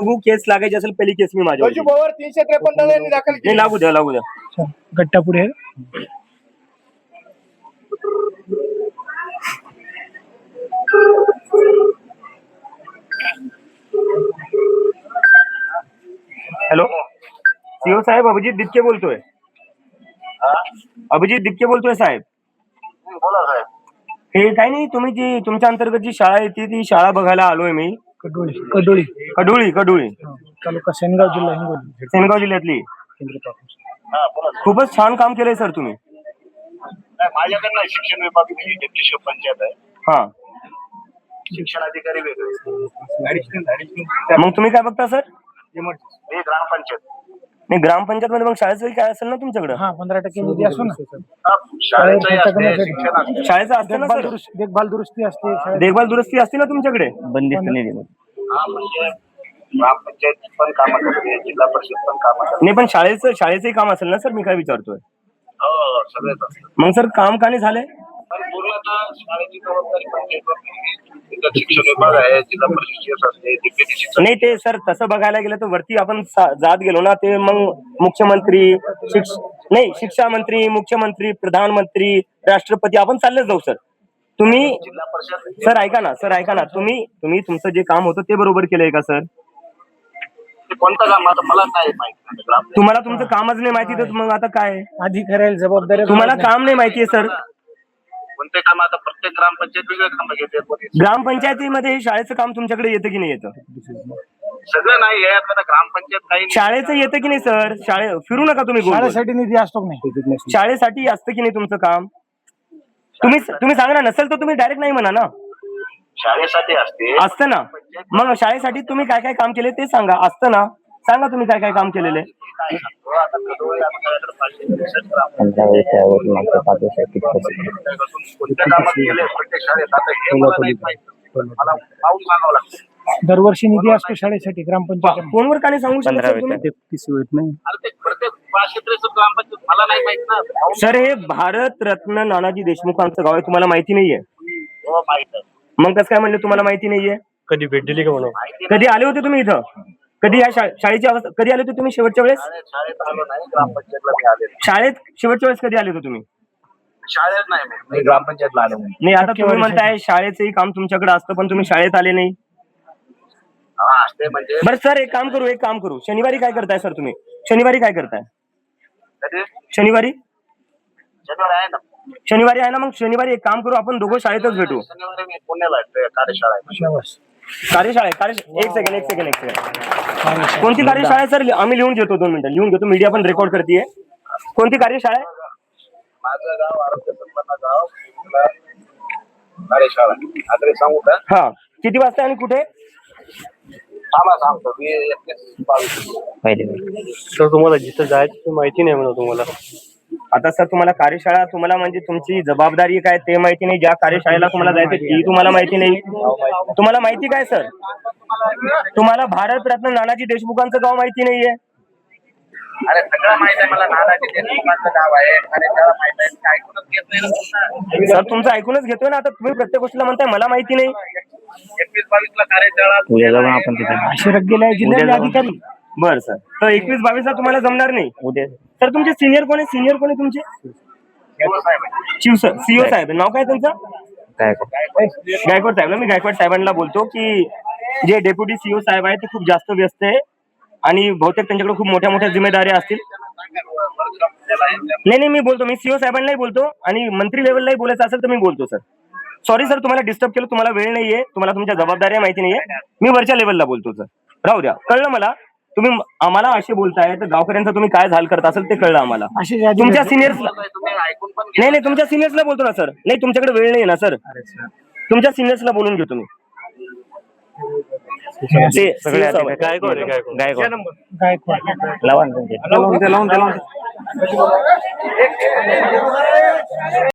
बघू केस लागायची असेल पहिली केस मी माझ्या 353 दाखल नाही केली. लागू द्या गट्टा पुढे हॅलो सीओ साहेब अभिजित दिपके बोलतोय. अभिजित दिपके बोलतोय साहेब. बोला साहेब. हे काही नाही तुम्ही जी तुमच्या अंतर्गत जी शाळा येते ती शाळा बघायला आलोय मी. कडोळी तालुका सेनगाव जिल्हा हिंगोली. सेनगाव जिल्ह्यातली. खूपच छान काम केलंय सर तुम्ही. माझ्याकडे शिक्षण विभाग डिप्टी पंचायत आहे. हा शिक्षण अधिकारी वेगळे. मग तुम्ही काय बघता सर? हे ग्रामपंचायत. नाही ग्रामपंचायत मध्ये मग शाळेचं काय असेल ना तुमच्याकडे? 15% निधी असतो ना. शाळेचं असतं ना सर. देखभाल दुरुस्ती असते. देखभाल दुरुस्ती असते ना तुमच्याकडे? बंदिस्त निधी. म्हणजे ग्रामपंचायत पण काम करते, जिल्हा परिषद पण काम करते. नाही पण शाळेचंही काम असेल ना सर, मी काय विचारतोय. हो सगळेच असतं. मग सर काम का नाही झालंय? पूर्णतः शाळेची जबाबदारी पंचायत शिक्षण विभाग आहे, जिल्हा परिषद असते. नाही ते सर तसं बघायला गेलं तर वरती आपण जात गेलो ना ते मग मुख्यमंत्री शिक्षा मंत्री, मुख्यमंत्री, प्रधानमंत्री, राष्ट्रपती आपण चालले जाऊ सर. तुम्ही जिल्हा परिषद सर ऐका ना तुम्ही तुमचं जे काम होतं ते बरोबर केलंय का सर? कोणतं काम आता मला काय माहिती. तुम्हाला तुमचं कामच नाही माहिती तर मग आता काय अधिकाऱ्याला जबाबदारी. तुम्हाला काम नाही माहितीये सर. कोणते काम आता प्रत्येक ग्रामपंचायत वेगळे काम घेते. ग्रामपंचायतीमध्ये शाळेचं काम तुमच्याकडे येतं की नाही येतं? सगळं नाही आहे आता ग्रामपंचायत काही शाळेचं येतं की नाही सर? फिरू नका तुम्ही गोल. शाळेसाठी निधी असतो की नाही? शाळेसाठी असतं की नाही तुमचं काम? तुम्ही सांगा ना, नसेल तर तुम्ही डायरेक्ट नाही म्हणा ना. शाळेसाठी असतं ना. मग शाळेसाठी तुम्ही काय काय काम केले ते सांगा. असतं ना, सांगा तुम्ही काय काय काम केलेले. दरवर्षी निधी असतो शाळेसाठी ग्रामपंचायत. फोनवर काय सांगू शकता मला नाही माहित ना सर. हे भारत रत्न नानाजी देशमुखांचं गाव आहे, तुम्हाला माहिती नाहीये? मग कसं काय म्हणले तुम्हाला माहिती नाहीये? कधी भेट दिली का म्हणून? कधी आले होते तुम्ही इथं? कधी ह्या शाळेची अवस्था कधी आले होते तुम्ही शेवटच्या वेळेस? शाळेत आलो नाही, ग्रामपंचायतला आले. शाळेत शेवटच्या वेळेस कधी आले होते तुम्ही? शाळेत नाही मी ग्रामपंचायतला आलो. नाही आता तुम्ही म्हणताय शाळेचंही काम तुमच्याकडे असतं पण तुम्ही शाळेत आले नाही. असते म्हणजे बरं सर एक काम करू शनिवारी काय करताय सर तुम्ही? शनिवारी काय करताय? शनिवारी आहे ना. मग शनिवारी एक काम करू, आपण दोघं शाळेतच भेटू. शनिवारी मी पुण्याला आहे, कार्यशाळा एक सेकंड. कोणती कार्यशाळा आहे सर? आम्ही लिहून घेतो, 2 मिनिटं लिहून घेतो. मीडिया पण रेकॉर्ड करते. कोणती कार्यशाळा आहे? माझं गाव आरोग्य संपन्न गाव कार्यशाळा. आता सांगू का? हा किती वाजता आणि कुठे? सांगतो. सर तुम्हाला जिथं जायचं माहिती नाही म्हणा तुम्हाला. आता सर तुम्हाला कार्यशाळा तुम्हाला म्हणजे तुमची जबाबदारी काय ते माहिती नाही. ज्या कार्यशाळेला तुम्हाला जायचं ती तुम्हाला माहिती नाही. तुम्हाला माहिती काय सर? तुम्हाला भारतरत्न नानाजी देशमुखांचं गाव माहिती नाहीये? अरे सगळं माहित आहे मला. नानाजी देशमुखांचं गाव आहे, कार्यशाळा माहित आहे. ऐकूनच घेत नाही सर. तुमचं ऐकूनच घेतोय ना. आता तुम्ही प्रत्येक गोष्टीला म्हणताय मला माहिती नाही. 21-22 ला कार्यशाळा आपण जिल्ह्याचे अधिकारी. बरं सर. तर 21-22 ला तुम्हाला जमणार नाही उद्या. सर तुमचे सिनियर कोण आहे तुमचे? सीओ साहेब. नाव काय त्यांचं? गायकवाड साहेब. मी गायकवाड साहेबांना बोलतो की जे डेप्युटी सीओ साहेब आहे ते खूप जास्त व्यस्त आहे आणि बहुतेक त्यांच्याकडे खूप मोठ्या जिम्मेदाऱ्या असतील. नाही मी बोलतो. मी सीओ साहेबांनाही बोलतो आणि मंत्री लेवललाही बोलायचं असेल तर मी बोलतो सर. सॉरी सर तुम्हाला डिस्टर्ब केलं. तुम्हाला वेळ नाहीये, तुम्हाला तुमच्या जबाबदाऱ्या माहिती नाहीये. मी वरच्या लेवलला बोलतो सर. राहू द्या. कळलं मला. तुम्ही आम्हाला असे बोलताय तर गावकऱ्यांचा तुम्ही काय झाल करत असेल ते कळलं आम्हाला. तुमच्या सिनियर्सला नाही तुमच्या सिनियर्सला बोलतो ना सर. नाही तुमच्याकडे वेळ नाही ना सर. तुमच्या सिनियर्सला बोलून घेतो मी. गायकवाड